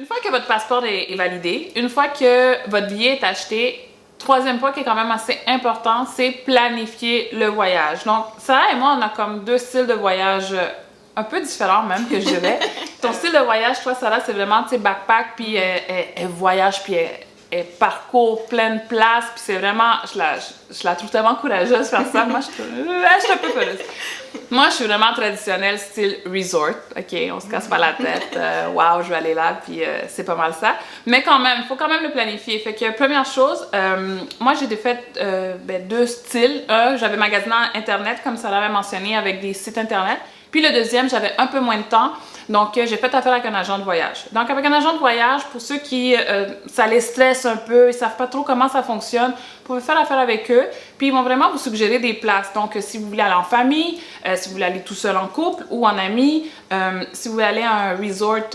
Une fois que votre passeport est validé, une fois que votre billet est acheté, troisième point qui est quand même assez important, c'est planifier le voyage. Donc, Sarah et moi, on a comme deux styles de voyage un peu différents même, que je dirais. Ton style de voyage, toi, Sarah, c'est vraiment, tu sais, backpack, puis elle voyage, puis elle parcourt plein de places, puis c'est vraiment, je la trouve tellement courageuse de faire ça. Moi, je suis un peu peureuse. Moi, je suis vraiment traditionnelle, style resort. OK, on se casse pas la tête. Wow, je vais aller là, puis c'est pas mal ça. Mais quand même, il faut quand même le planifier. Fait que, première chose, moi, j'ai fait deux styles. Un, j'avais magasiné en Internet, comme ça l'avait mentionné, avec des sites Internet. Puis le deuxième, j'avais un peu moins de temps. Donc, j'ai fait affaire avec un agent de voyage. Donc, avec un agent de voyage, pour ceux qui, ça les stresse un peu, ils savent pas trop comment ça fonctionne, vous pouvez faire affaire avec eux. Puis, ils vont vraiment vous suggérer des places. Donc, si vous voulez aller en famille, si vous voulez aller tout seul en couple ou en ami, si vous voulez aller à un resort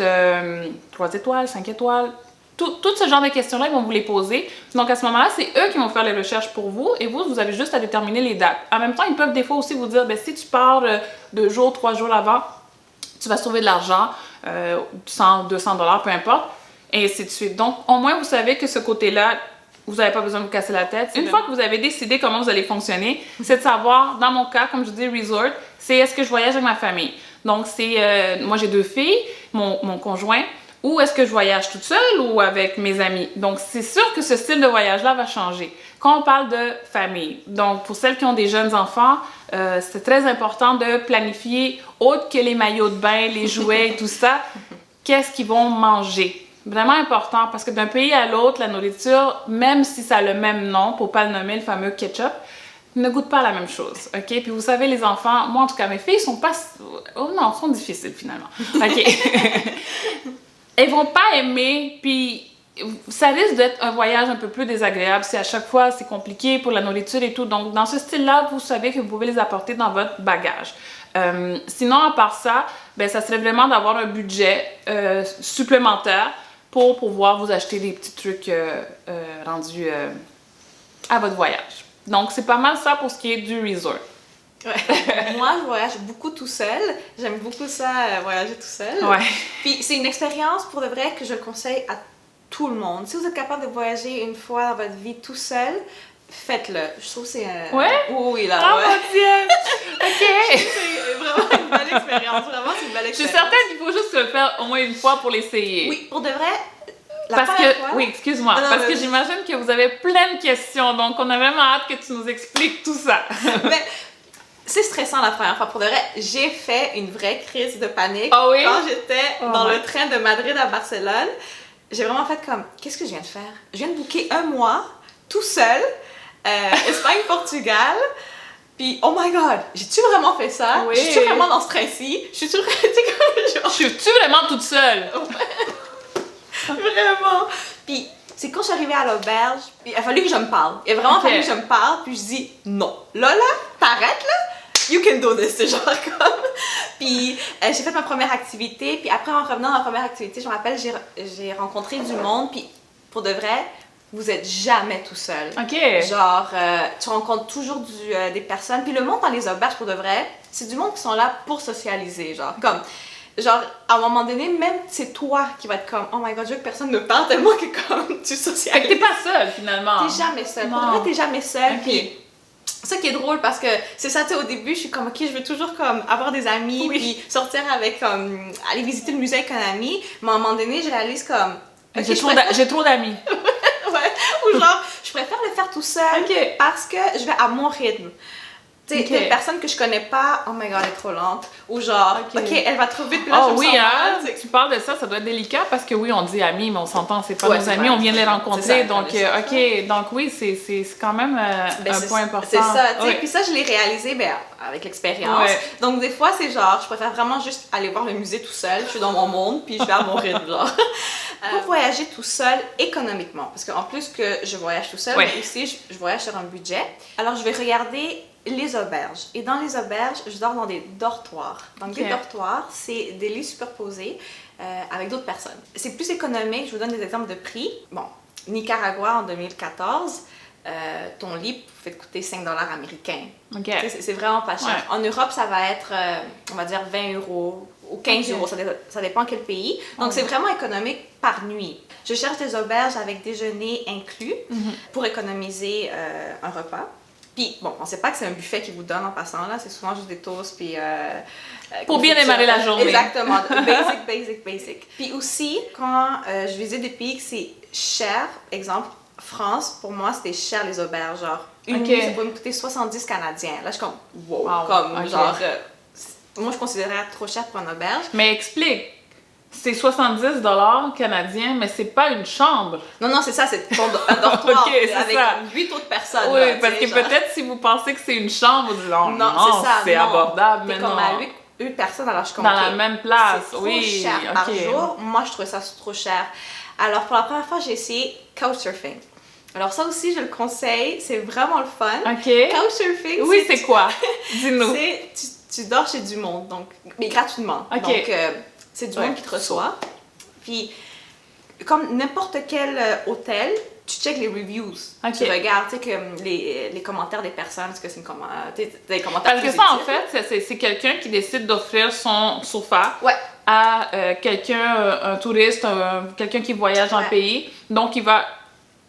3 étoiles, 5 étoiles, tout ce genre de questions-là, ils vont vous les poser. Donc, à ce moment-là, c'est eux qui vont faire les recherches pour vous et vous avez juste à déterminer les dates. En même temps, ils peuvent des fois aussi vous dire, ben, si tu pars 2 jours, 3 jours avant, tu vas sauver de l'argent, 100, 200 $, peu importe, et ainsi de suite. Donc, au moins, vous savez que ce côté-là, vous n'avez pas besoin de vous casser la tête. Une fois que vous avez décidé comment vous allez fonctionner, c'est de savoir, dans mon cas, comme je dis, resort, c'est est-ce que je voyage avec ma famille. Donc, c'est, moi, j'ai 2 filles, mon conjoint, ou est-ce que je voyage toute seule ou avec mes amis. Donc, c'est sûr que ce style de voyage-là va changer. Quand on parle de famille, donc pour celles qui ont des jeunes enfants, c'est très important de planifier, autre que les maillots de bain, les jouets et tout ça, qu'est-ce qu'ils vont manger. Vraiment important parce que d'un pays à l'autre, la nourriture, même si ça a le même nom, pour pas le nommer, le fameux ketchup, ne goûte pas la même chose, OK? Puis vous savez, les enfants, moi en tout cas, mes filles sont pas... Oh non, sont difficiles finalement, OK? Elles vont pas aimer, puis ça risque d'être un voyage un peu plus désagréable si à chaque fois c'est compliqué pour la nourriture et tout. Donc, dans ce style-là, vous savez que vous pouvez les apporter dans votre bagage. Sinon, à part ça, ben, ça serait vraiment d'avoir un budget supplémentaire pour pouvoir vous acheter des petits trucs rendus à votre voyage. Donc, c'est pas mal ça pour ce qui est du resort. Ouais. Moi, je voyage beaucoup tout seul. J'aime beaucoup ça, voyager tout seul. Ouais. Puis c'est une expérience pour de vrai que je conseille à tout le monde. Si vous êtes capable de voyager une fois dans votre vie tout seul, faites-le. Je trouve que c'est un... Ouais? Oui, là, Oh ouais. mon Dieu! OK! C'est vraiment une belle expérience. Vraiment, c'est une belle expérience. Je suis certaine qu'il faut juste le faire au moins une fois pour l'essayer. Oui, pour de vrai... Parce que, fois, oui, excuse-moi, parce que j'imagine que vous avez plein de questions, donc on a vraiment hâte que tu nous expliques tout ça. Mais c'est stressant la première fois. Pour de vrai, j'ai fait une vraie crise de panique oui? quand j'étais dans le train de Madrid à Barcelone. J'ai vraiment fait comme, qu'est-ce que je viens de faire? Je viens de booker un mois, tout seul, Espagne-Portugal. Puis, oh my god, j'ai-tu vraiment fait ça? Oui. Je suis vraiment dans ce train-ci? Je suis Je suis vraiment toute seule? Vraiment! Puis, c'est quand je suis arrivée à l'auberge, puis il a fallu que je me parle. Il a vraiment fallu que je me parle, puis je dis non. Là, t'arrêtes là? You can do this, c'est genre comme. Puis, j'ai fait ma première activité, puis après, en revenant dans ma première activité, je me rappelle, j'ai rencontré du monde, puis pour de vrai, vous êtes jamais tout seul. OK. Genre, tu rencontres toujours des personnes, puis le monde dans les auberges, pour de vrai, c'est du monde qui sont là pour socialiser, genre, comme. Genre, à un moment donné, même c'est toi qui vas être comme oh my god, je veux que personne ne parle tellement que comme tu socialises. Fait que t'es pas seule finalement. T'es jamais seule. Non. Pour de vrai, t'es jamais seule. Ok. Puis, ça qui est drôle parce que c'est ça, tu sais, au début, je suis comme ok, je veux toujours comme avoir des amis, puis sortir avec comme aller visiter le musée avec un ami. Mais à un moment donné, je réalise comme Okay, j'ai trop d'amis. Ouais, ou genre, je préfère le faire tout seul parce que je vais à mon rythme. Tu sais, des personnes que je connais pas, oh my god, elle est trop lente. Ou genre, ok, elle va trop vite, puis là, je me sens mal, tu parles de ça, ça doit être délicat parce que oui, on dit amis, mais on s'entend, c'est pas nos amis, on vient de les rencontrer. Donc, donc oui, c'est quand même un point important. C'est ça, tu sais. Puis ça, je l'ai réalisé avec l'expérience. Ouais. Donc, des fois, c'est genre, je préfère vraiment juste aller voir le musée tout seul, je suis dans mon monde, puis je vais à mon rythme, genre. Pour voyager tout seul économiquement, parce qu'en plus que je voyage tout seul, mais aussi je voyage sur un budget. Alors, je vais regarder les auberges. Et dans les auberges, je dors dans des dortoirs. Donc, des dortoirs, c'est des lits superposés avec d'autres personnes. C'est plus économique. Je vous donne des exemples de prix. Bon, Nicaragua en 2014, ton lit pouvait te coûter 5 $ américains. C'est vraiment pas cher. En Europe, ça va être, on va dire, 20 € ou 15 euros, ça dépend quel pays. Donc, c'est vraiment économique par nuit. Je cherche des auberges avec déjeuner inclus pour économiser un repas. Puis, bon, on sait pas que c'est un buffet qui vous donne en passant, là. C'est souvent juste des toasts, puis... pour bien démarrer la journée. Exactement. Basic. Puis aussi, quand je visite des pays que c'est cher, exemple, France, pour moi, c'était cher les auberges. Genre, une nuit, ça peut me coûter 70 Canadiens. Là, je suis comme, wow. Genre, moi, je considérais trop cher pour une auberge. Mais explique. C'est 70 $ canadiens, mais c'est pas une chambre. Non, c'est ça, c'est un dortoir avec 8 autres personnes. Oui, là, parce que peut-être si vous pensez que c'est une chambre, vous dites non, c'est abordable, mais comme non. à 8 personnes, alors je comprends. Dans la même place, c'est trop cher par jour. Moi, je trouvais ça trop cher. Alors, pour la première fois, j'ai essayé Couchsurfing. Alors ça aussi, je le conseille, c'est vraiment le fun. Couchsurfing, c'est quoi? Dis-nous. Tu dors chez du monde, donc, mais gratuitement. Donc, c'est du monde qui te reçoit. Puis, comme n'importe quel hôtel, tu checkes les reviews. Tu regardes, tu sais, que les commentaires des personnes, est-ce que c'est des commentaires Parce que ça, en fait, c'est quelqu'un qui décide d'offrir son sofa à quelqu'un, un touriste, quelqu'un qui voyage dans le pays. Donc,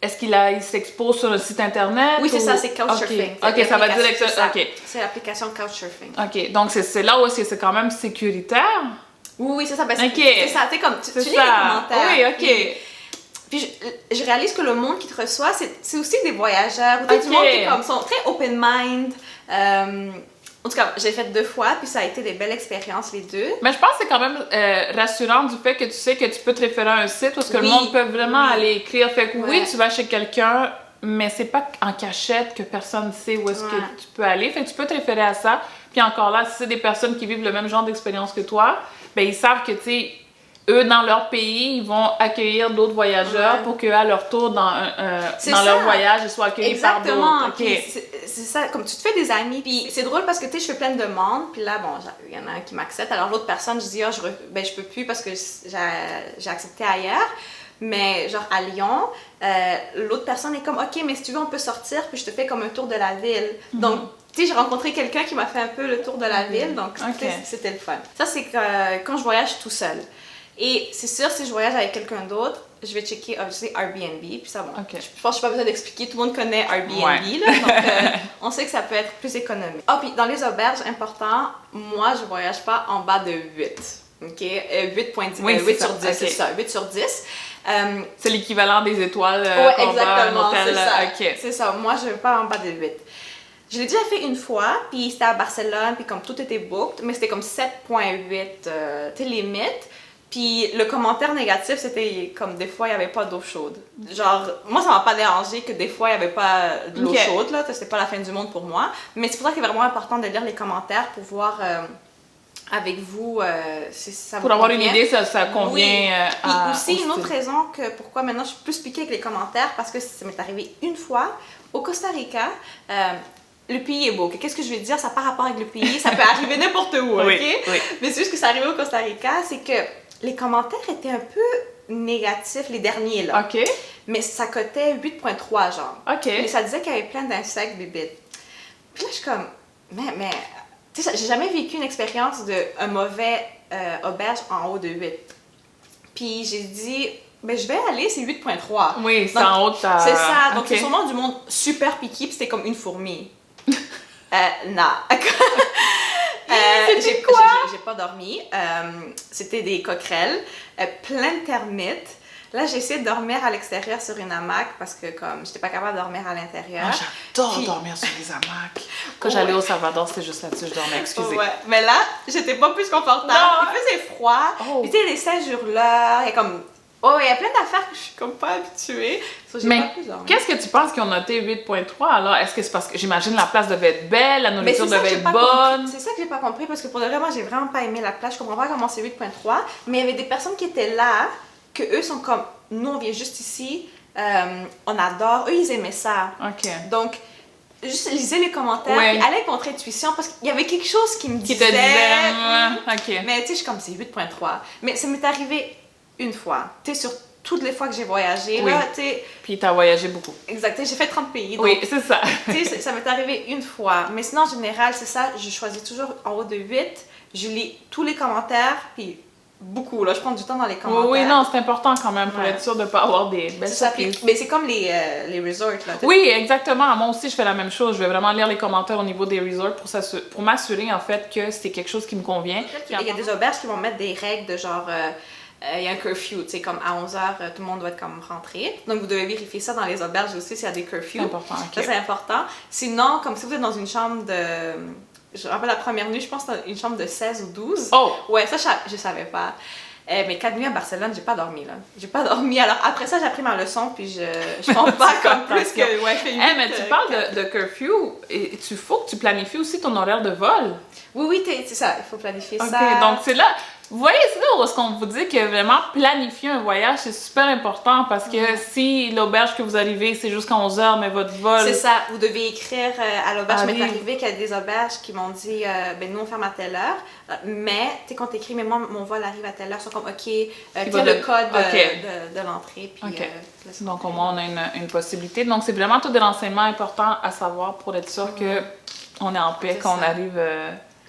est-ce qu'il s'expose sur le site internet? Oui, c'est ça, c'est Couchsurfing. OK, ça va directement. C'est l'application Couchsurfing. OK, donc c'est là où c'est quand même sécuritaire? Oui, c'est ça. C'est ça, tu lis les commentaires. Oui, OK. Puis je réalise que le monde qui te reçoit, c'est aussi des voyageurs. Ou du monde qui sont très open mind. En tout cas, j'ai fait 2 fois, puis ça a été des belles expériences, les 2. Mais je pense que c'est quand même rassurant du fait que tu sais que tu peux te référer à un site où le monde peut vraiment aller écrire. Fait que oui, tu vas chez quelqu'un, mais c'est pas en cachette que personne ne sait où est-ce que tu peux aller. Fait que tu peux te référer à ça. Puis encore là, si c'est des personnes qui vivent le même genre d'expérience que toi, ben ils savent que, tu sais, eux, dans leur pays, ils vont accueillir d'autres voyageurs pour qu'à leur tour, dans leur voyage, ils soient accueillis par d'autres. C'est ça, comme tu te fais des amis. Puis c'est drôle parce que, tu sais, je fais plein de demandes. Puis là, bon, il y en a un qui m'accepte. Alors l'autre personne, je dis, je peux plus parce que j'ai accepté ailleurs. Mais genre à Lyon, l'autre personne est comme, OK, mais si tu veux, on peut sortir. Puis je te fais comme un tour de la ville. Donc, tu sais, j'ai rencontré quelqu'un qui m'a fait un peu le tour de la ville. Donc, c'était le fun. Ça, c'est quand je voyage tout seul. Et c'est sûr, si je voyage avec quelqu'un d'autre, je vais checker Airbnb, puis ça, bon, je pense que je n'ai pas besoin d'expliquer, tout le monde connaît Airbnb, là, donc on sait que ça peut être plus économique. Ah, puis dans les auberges, important, moi, je ne voyage pas en bas de 8, OK? 8 sur 10, c'est ça, 8 sur 10. C'est l'équivalent des étoiles qu'on va à un hôtel. C'est ça, moi, je ne vais pas en bas de 8. Je l'ai déjà fait une fois, puis c'était à Barcelone, puis comme tout était booked, mais c'était comme 7.8, limite. Puis le commentaire négatif, c'était comme des fois, il n'y avait pas d'eau chaude. Genre, moi, ça m'a pas dérangé que des fois, il n'y avait pas de l'eau chaude, là. C'était pas la fin du monde pour moi. Mais c'est pour ça qu'il est vraiment important de lire les commentaires pour voir avec vous si ça vous convient. Pour avoir une idée, ça convient à... Puis aussi, une autre raison que pourquoi maintenant je suis plus piquée avec les commentaires, parce que ça m'est arrivé une fois au Costa Rica. Le pays est beau. Qu'est-ce que je vais dire? Ça n'a pas rapport avec le pays. Ça peut arriver n'importe où, OK? Mais c'est juste que ça arrivé au Costa Rica, c'est que les commentaires étaient un peu négatifs, les derniers, là. OK. Mais ça cotait 8.3, genre. OK. Mais ça disait qu'il y avait plein d'insectes, bébites. Puis là, je suis comme... Mais... Tu sais, j'ai jamais vécu une expérience d'un mauvais auberge en haut de 8. Puis j'ai dit... Ben, je vais aller, c'est 8.3. Oui, c'est en haut de ta... C'est ça. Donc, c'est sûrement du monde super piqué, puis c'était comme une fourmi. Non. J'ai pas dormi. C'était des coquerelles, plein de termites. Là, j'ai essayé de dormir à l'extérieur sur une hamac parce que comme j'étais pas capable de dormir à l'intérieur. Moi, j'adore dormir sur les hamacs. Quand j'allais au Salvador, c'était juste là-dessus, je dormais, excusez. Ouais. Mais là, j'étais pas plus confortable. Non. Il faisait froid. Puis tu sais, les séjours-là, et comme... Oh, il y a plein d'affaires que je suis comme pas habituée. Mais qu'est-ce que tu penses qu'ils ont noté 8.3 alors? Est-ce que c'est parce que j'imagine la place devait être belle, la nourriture devait être bonne? C'est ça que j'ai pas compris parce que pour le vrai, moi j'ai vraiment pas aimé la place. Je comprends pas comment c'est 8.3. Mais il y avait des personnes qui étaient là, que eux sont comme nous, on vient juste ici, on adore. Eux, ils aimaient ça. OK. Donc, juste lisez les commentaires, puis allez avec votre intuition parce qu'il y avait quelque chose qui me disait. Qui te disait. OK. Mais tu sais, je suis comme c'est 8.3. Mais ça m'est arrivé une fois. Tu sais, sur toutes les fois que j'ai voyagé, là, tu sais... Puis t'as voyagé beaucoup. Exact, j'ai fait 30 pays. Donc, oui, c'est ça. Tu sais, ça m'est arrivé une fois. Mais sinon, en général, c'est ça, je choisis toujours en haut de 8. je lis tous les commentaires, puis beaucoup, là, je prends du temps dans les commentaires. Oui, non, c'est important quand même pour être sûr de ne pas avoir des belles surprises. Mais c'est comme les resorts, là. Oui, exactement. Moi aussi, je fais la même chose. Je vais vraiment lire les commentaires au niveau des resorts pour m'assurer, en fait, que c'est quelque chose qui me convient. Il y a des auberges qui vont mettre des règles de genre... il y a un curfew, tu sais, comme à 11h, tout le monde doit être comme rentré. Donc, vous devez vérifier ça dans les auberges aussi, s'il y a des curfews. C'est important, OK. Ça, c'est important. Sinon, comme si vous êtes dans une chambre de... Je me rappelle la première nuit, je pense que c'était une chambre de 16 ou 12. Oh! Ouais, ça, je savais pas. Mais 4 nuits à Barcelone, j'ai pas dormi, là. J'ai pas dormi. Alors, après ça, j'ai appris ma leçon, puis je compte pas comme plus que... Ouais, mais tu parles de curfew, et faut que tu planifies aussi ton horaire de vol. Oui, c'est ça, il faut planifier ça. OK, donc c'est là... Vous voyez, c'est là où est-ce qu'on vous dit que vraiment planifier un voyage, c'est super important parce que si l'auberge que vous arrivez, c'est jusqu'à 11h, mais votre vol... C'est ça, vous devez écrire à l'auberge. M'est arrivé qu'il y a des auberges qui m'ont dit ben nous on ferme à telle heure, mais tu sais quand t'écris mais moi mon vol arrive à telle heure, ils sont comme ok, tiens le code de l'entrée. Puis, donc au moins on a une possibilité. Donc c'est vraiment tous des renseignements importants à savoir pour être sûr qu'on est en paix quand on arrive...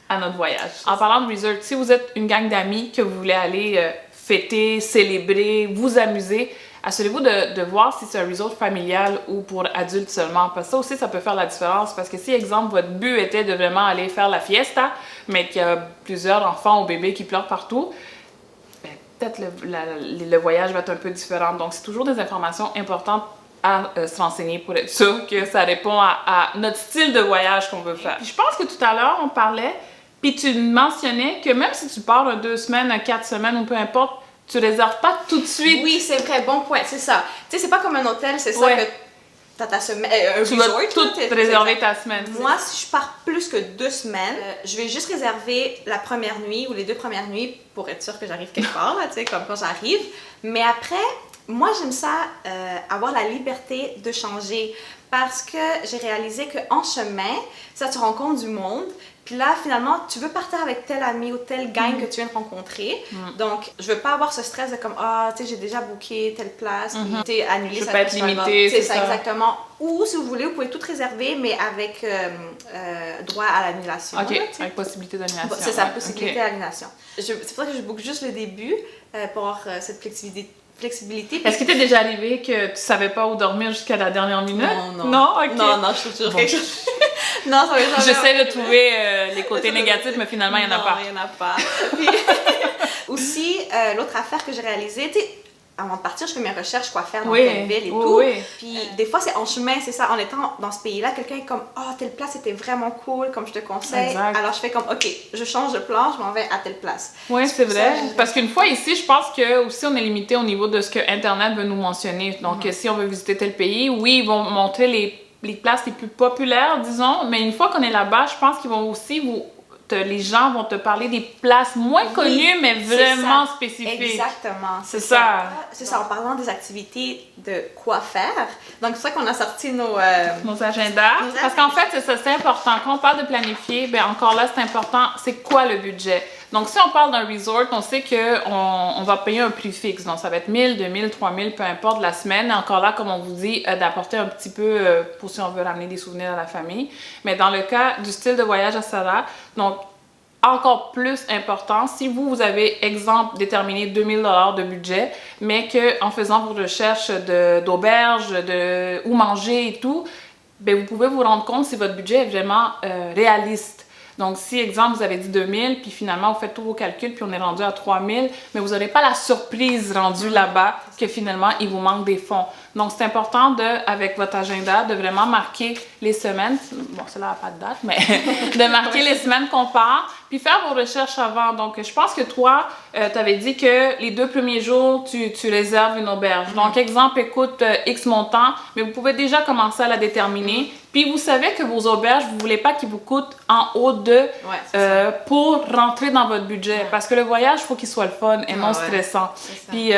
à notre voyage. En parlant de resort, si vous êtes une gang d'amis que vous voulez aller fêter, célébrer, vous amuser, assurez-vous de voir si c'est un resort familial ou pour adultes seulement. Parce que ça aussi, ça peut faire la différence. Parce que si, exemple, votre but était de vraiment aller faire la fiesta, mais qu'il y a plusieurs enfants ou bébés qui pleurent partout, ben, peut-être le voyage va être un peu différent. Donc, c'est toujours des informations importantes à se renseigner pour être sûr que ça répond à notre style de voyage qu'on veut faire. Puis je pense que tout à l'heure, on parlait... Puis tu mentionnais que même si tu pars 2 semaines, 4 semaines ou peu importe, tu réserves pas tout de suite. Oui, c'est vrai, bon point, c'est ça. Tu sais, c'est pas comme un hôtel, c'est ça que t'as ta semaine, un tu resort. Tu vas tout réserver ta semaine. Moi, si je pars plus que 2 semaines, je vais juste réserver la première nuit ou les 2 premières nuits pour être sûre que j'arrive quelque part, tu sais, comme quand j'arrive. Mais après, moi, j'aime ça, avoir la liberté de changer parce que j'ai réalisé qu'en chemin, ça, tu rencontres du monde. Puis là, finalement, tu veux partir avec tel ami ou telle gang que tu viens de rencontrer. Donc, je veux pas avoir ce stress de comme, tu sais, j'ai déjà booké telle place, puis tu sais, annuler ça. Je peux être limitée, c'est ça, exactement. Ou, si vous voulez, vous pouvez tout réserver, mais avec droit à l'annulation. OK, là, avec possibilité d'annulation. C'est ça, possibilité d'annulation. C'est pour ça que je book juste le début pour avoir cette flexibilité. Est-ce qu'il t'est déjà arrivé que tu savais pas où dormir jusqu'à la dernière minute? Non. Non? OK. Non, je trouve toujours quelque chose. Non, ça va jamais. J'essaie de trouver les côtés négatifs, mais finalement, il n'y en a pas. Non, il n'y en a pas. Puis, aussi, l'autre affaire que j'ai réalisée, tu sais, avant de partir, je fais mes recherches, quoi faire dans telle ville et tout. Puis, des fois, c'est en chemin, c'est ça. En étant dans ce pays-là, quelqu'un est comme, telle place était vraiment cool, comme je te conseille. Exact. Alors, je fais comme, OK, je change de plan, je m'en vais à telle place. Oui, c'est vrai. Parce qu'une fois ici, je pense que aussi on est limité au niveau de ce que Internet veut nous mentionner. Donc, si on veut visiter tel pays, oui, ils vont montrer les places les plus populaires, disons, mais une fois qu'on est là-bas, je pense qu'ils vont aussi les gens vont te parler des places moins connues, mais vraiment spécifiques. Exactement. C'est ça. C'est ça, en parlant des activités de quoi faire. Donc, c'est ça qu'on a sorti nos agendas. Parce qu'en fait, c'est important. Quand on parle de planifier, bien encore là, c'est important, c'est quoi le budget? Donc, si on parle d'un resort, on sait qu'on va payer un prix fixe. Donc, ça va être 1000, 2000, 3000, peu importe la semaine. Encore là, comme on vous dit, d'apporter un petit peu pour si on veut ramener des souvenirs à la famille. Mais dans le cas du style de voyage à Sarah, donc, encore plus important, si vous avez, exemple, déterminé 2000 $ de budget, mais qu'en faisant vos recherches d'auberges, où manger et tout, bien, vous pouvez vous rendre compte si votre budget est vraiment réaliste. Donc, si, exemple, vous avez dit 2000, puis finalement, vous faites tous vos calculs, puis on est rendu à 3000, mais vous n'aurez pas la surprise rendue là-bas que finalement, il vous manque des fonds. Donc, c'est important avec votre agenda, de vraiment marquer les semaines. Bon, celle-là n'a pas de date, mais de marquer les semaines qu'on part, puis faire vos recherches avant. Donc, je pense que toi, tu avais dit que les 2 premiers jours, tu réserves une auberge. Donc, exemple, coûte X montant, mais vous pouvez déjà commencer à la déterminer. Puis, vous savez que vos auberges, vous ne voulez pas qu'ils vous coûtent en haut de pour rentrer dans votre budget. Parce que le voyage, il faut qu'il soit le fun et non stressant. Puis,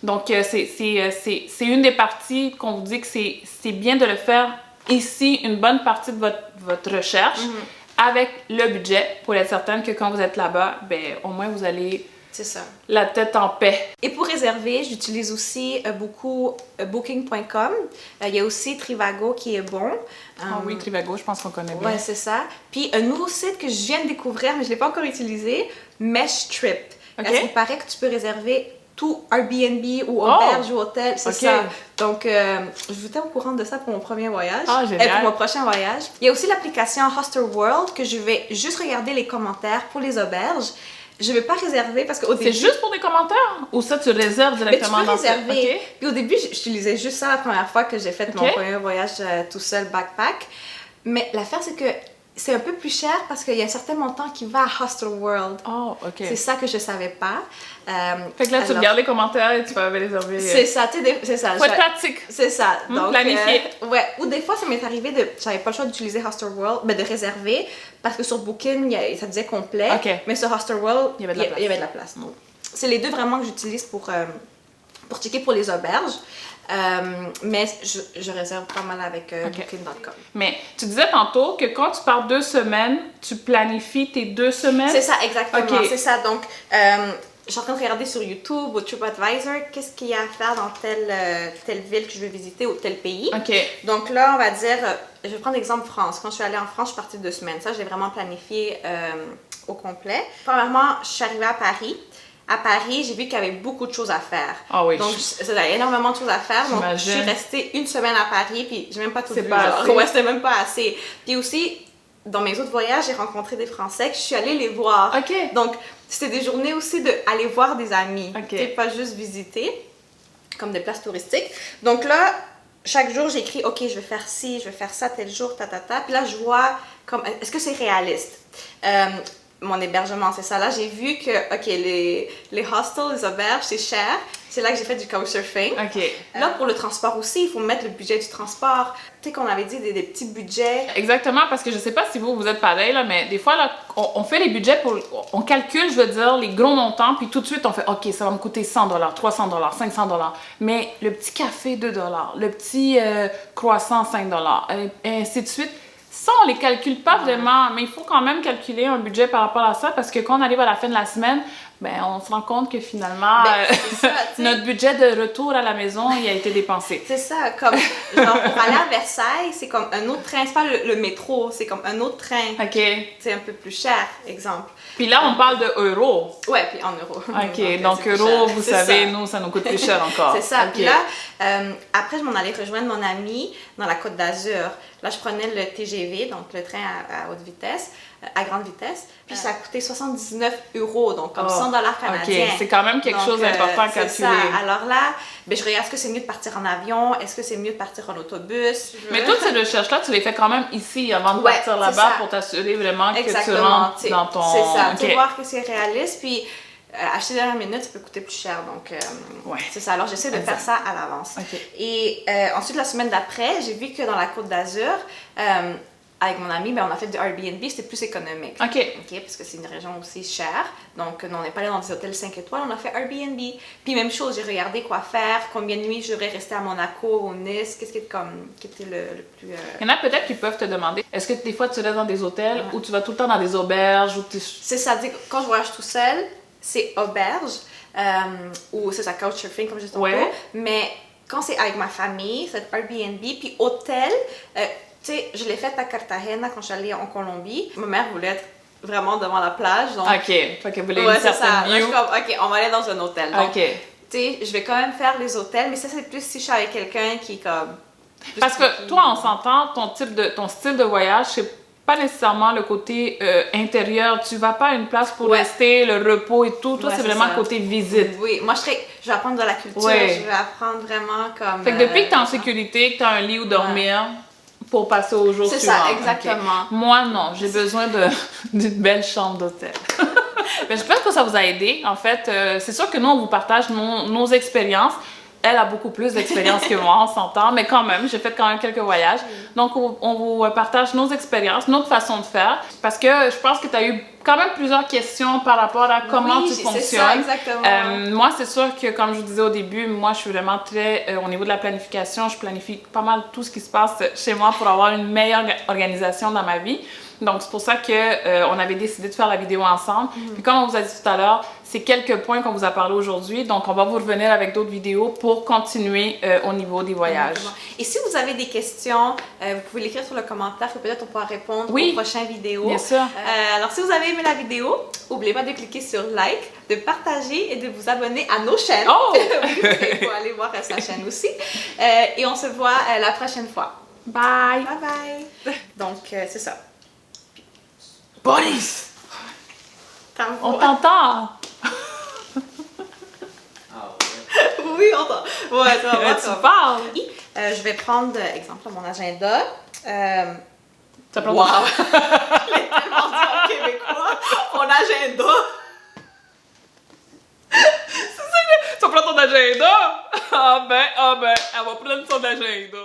donc, c'est une des parties qu'on vous dit que c'est bien de le faire ici, une bonne partie de votre recherche avec le budget pour être certaine que quand vous êtes là-bas, ben, au moins vous allez C'est ça. La tête en paix. Et pour réserver, j'utilise aussi beaucoup booking.com. Il y a aussi Trivago qui est bon. Oui, Trivago, je pense qu'on connaît bien. Ouais, c'est ça. Puis un nouveau site que je viens de découvrir, mais je ne l'ai pas encore utilisé, Meshtrip. OK. Il paraît que tu peux réserver tout Airbnb ou auberge ou hôtel, c'est ça. Donc, je vous tiens au courant de ça pour mon premier voyage. Ah, génial. Et pour mon prochain voyage. Il y a aussi l'application Hostelworld que je vais juste regarder les commentaires pour les auberges. Je ne vais pas réserver parce qu'au début... C'est juste pour des commentaires? Ou ça, tu réserves directement mais tu peux réserver. Okay. Puis au début, j'utilisais juste ça la première fois que j'ai fait mon premier voyage tout seul backpack. Mais l'affaire, c'est que c'est un peu plus cher parce qu'il y a un certain montant qui va à Hostelworld. Oh, OK. C'est ça que je savais pas. Fait que là, tu regardes les commentaires et tu vas réserver. C'est ça, tu sais, c'est ça. Faut être pratique. C'est ça. Donc, planifier. Ouais. Ou des fois, ça m'est arrivé j'avais pas le choix d'utiliser Hostelworld, mais de réserver parce que sur Booking, ça disait complet. OK. Mais sur Hostelworld, il y avait de la place. Donc, c'est les deux vraiment que j'utilise pour checker pour les auberges. Mais je réserve pas mal avec Booking.com. Mais tu disais tantôt que quand tu pars 2 semaines, tu planifies tes 2 semaines? C'est ça, exactement. Okay. C'est ça. Donc, je suis en train de regarder sur YouTube ou TripAdvisor qu'est-ce qu'il y a à faire dans telle ville que je veux visiter ou tel pays. OK. Donc là, on va dire, je vais prendre l'exemple France. Quand je suis allée en France, je suis partie 2 semaines. Ça, j'ai vraiment planifié au complet. Premièrement, je suis arrivée à Paris. À Paris, j'ai vu qu'il y avait beaucoup de choses à faire. Ah oui. Donc, il y a énormément de choses à faire. Donc, je suis restée 1 semaine à Paris, puis j'ai même pas tout vu. Ouais, c'était même pas assez. Puis aussi, dans mes autres voyages, j'ai rencontré des Français que je suis allée les voir. OK. Donc, c'était des journées aussi d'aller voir des amis. OK. Tu sais, pas juste visiter, comme des places touristiques. Donc là, chaque jour, j'écris, OK, je vais faire ci, je vais faire ça tel jour, ta. Puis là, je vois, est-ce que c'est réaliste? Mon hébergement, c'est ça. Là, j'ai vu que, OK, les hostels, les auberges, c'est cher. C'est là que j'ai fait du couchsurfing. OK. Là, pour le transport aussi, il faut mettre le budget du transport. Tu sais qu'on avait dit des petits budgets. Exactement, parce que je sais pas si vous êtes pareil, là, mais des fois, là, on fait les budgets on calcule, je veux dire, les gros montants, puis tout de suite, on fait, OK, ça va me coûter $100, $300, $500. Mais le petit café, $2, le petit croissant, $5, et ainsi de suite. Ça, on les calcule pas vraiment, mais il faut quand même calculer un budget par rapport à ça, parce que quand on arrive à la fin de la semaine, ben, on se rend compte que finalement, ça, notre budget de retour à la maison, il a été dépensé. C'est ça, comme, genre, pour aller à Versailles, c'est comme un autre train, c'est pas le métro, c'est comme un autre train. OK. C'est un peu plus cher, exemple. Puis là, on parle de euros. Ouais, puis en euros. OK, donc euros, vous savez, nous, ça nous coûte plus cher encore. C'est ça. Okay. Puis là, après, je m'en allais rejoindre mon ami dans la Côte d'Azur. Là, je prenais le TGV, donc le train à haute vitesse, à grande vitesse. Puis ça a coûté 79 €, donc comme $100 canadiens. OK, c'est quand même quelque chose d'important à calculer. C'est ça. Alors là, ben, je regarde, est-ce que c'est mieux de partir en avion? Est-ce que c'est mieux de partir en autobus? Mais toutes ces recherches-là, tu les fais quand même ici avant de partir là-bas pour t'assurer vraiment que tu rentres dans ton... C'est ça, okay. Tu voir que c'est réaliste, puis acheter dernière minute, ça peut coûter plus cher, donc c'est ça. Alors j'essaie de faire ça à l'avance. Okay. Et ensuite, la semaine d'après, j'ai vu que dans la Côte d'Azur, avec mon ami, ben, on a fait du Airbnb, c'était plus économique. OK. Parce que c'est une région aussi chère. Donc, on n'est pas allé dans des hôtels 5 étoiles, on a fait Airbnb. Puis, même chose, j'ai regardé quoi faire, combien de nuits je devrais rester à Monaco ou Nice, qu'est-ce qui était le plus... Il y en a peut-être qui peuvent te demander, est-ce que des fois tu restes dans des hôtels ou tu vas tout le temps dans des auberges? Ou C'est ça, quand je voyage tout seul, c'est auberge ou c'est ça, couchsurfing, comme je disais tantôt. Mais quand c'est avec ma famille, c'est Airbnb, puis hôtel... tu sais, je l'ai fait à Cartagena quand je suis allée en Colombie. Ma mère voulait être vraiment devant la plage. Donc... OK. Fait qu'elle voulait une certaine view. Je suis comme, OK, on va aller dans un hôtel. Donc, OK. tu sais, je vais quand même faire les hôtels, mais ça, c'est plus si je suis avec quelqu'un qui est comme... Parce que toi, on s'entend, ton style de voyage, c'est pas nécessairement le côté intérieur. Tu vas pas à une place pour rester, le repos et tout. Toi, c'est vraiment le côté visite. Oui, moi, je vais apprendre de la culture. Je vais apprendre vraiment comme... Fait que depuis que t'es en sécurité, que t'as un lit où dormir... pour passer au jour suivant. C'est ça, exactement. Okay. Moi, non. J'ai besoin d'une belle chambre d'hôtel. Mais je pense que ça vous a aidé. En fait, c'est sûr que nous, on vous partage nos expériences. Elle a beaucoup plus d'expérience que moi, on s'entend. Mais quand même, j'ai fait quand même quelques voyages. Donc, on vous partage nos expériences, notre façon de faire. Parce que je pense que tu as eu quand même plusieurs questions par rapport à comment tu fonctionnes. C'est ça, exactement. Moi, c'est sûr que, comme je vous disais au début, moi, je suis vraiment très... au niveau de la planification, je planifie pas mal tout ce qui se passe chez moi pour avoir une meilleure organisation dans ma vie. Donc, c'est pour ça qu'on avait décidé de faire la vidéo ensemble. Puis comme on vous a dit tout à l'heure, c'est quelques points qu'on vous a parlé aujourd'hui. Donc, on va vous revenir avec d'autres vidéos pour continuer au niveau des voyages. Et si vous avez des questions, vous pouvez l'écrire sur le commentaire que peut-être on pourra répondre aux prochaines vidéos. Bien sûr. Alors, si vous avez aimé la vidéo, n'oubliez pas de cliquer sur like, de partager et de vous abonner à nos chaînes. Oh! Oui, vous pouvez aller voir sa chaîne aussi. Et on se voit la prochaine fois. Bye! Bye bye! Donc, c'est ça. Boris! On t'entend! Oui, on t'entend. Ouais, tu vas tu parles! Je vais prendre, exemple, mon agenda. Ça prend wow! Je l'ai tellement dit en québécois. Mon agenda. C'est ça que tu prends ton agenda? Ah ben, elle va prendre son agenda.